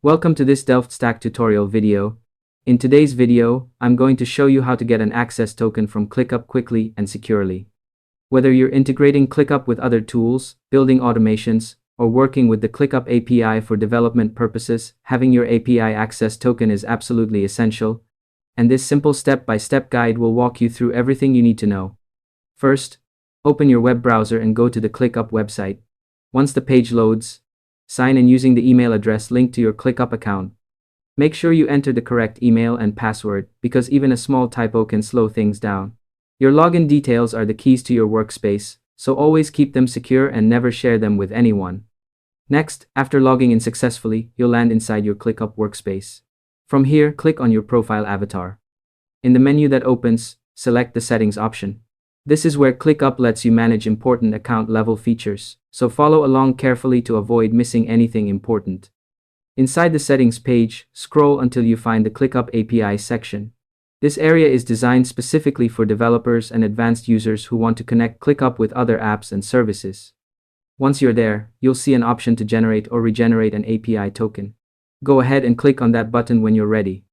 Welcome to this DelftStack tutorial video. In today's video, I'm going to show you how to get an access token from ClickUp quickly and securely. Whether you're integrating ClickUp with other tools, building automations, or working with the ClickUp API for development purposes, having your API access token is absolutely essential, and this simple step-by-step guide will walk you through everything you need to know. First, open your web browser and go to the ClickUp website. Once the page loads, sign in using the email address linked to your ClickUp account. Make sure you enter the correct email and password, because even a small typo can slow things down. Your login details are the keys to your workspace, so always keep them secure and never share them with anyone. Next, after logging in successfully, you'll land inside your ClickUp workspace. From here, click on your profile avatar. In the menu that opens, select the Settings option. This is where ClickUp lets you manage important account-level features, so follow along carefully to avoid missing anything important. Inside the Settings page, scroll until you find the ClickUp API section. This area is designed specifically for developers and advanced users who want to connect ClickUp with other apps and services. Once you're there, you'll see an option to generate or regenerate an API token. Go ahead and click on that button when you're ready.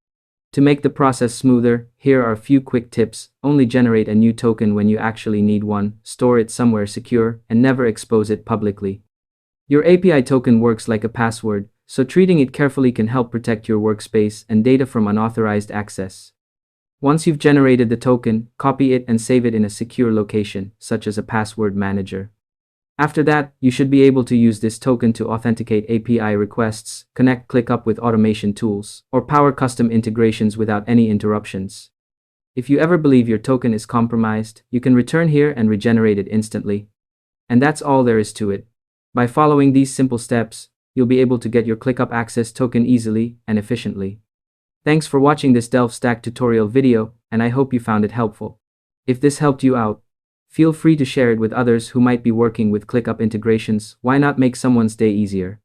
To make the process smoother, here are a few quick tips. Only generate a new token when you actually need one, store it somewhere secure, and never expose it publicly. Your API token works like a password, so treating it carefully can help protect your workspace and data from unauthorized access. Once you've generated the token, copy it and save it in a secure location, such as a password manager. After that, you should be able to use this token to authenticate API requests, connect ClickUp with automation tools, or power custom integrations without any interruptions. If you ever believe your token is compromised, you can return here and regenerate it instantly. And that's all there is to it. By following these simple steps, you'll be able to get your ClickUp access token easily and efficiently. Thanks for watching this DelftStack tutorial video, and I hope you found it helpful. If this helped you out, feel free to share it with others who might be working with ClickUp integrations. Why not make someone's day easier?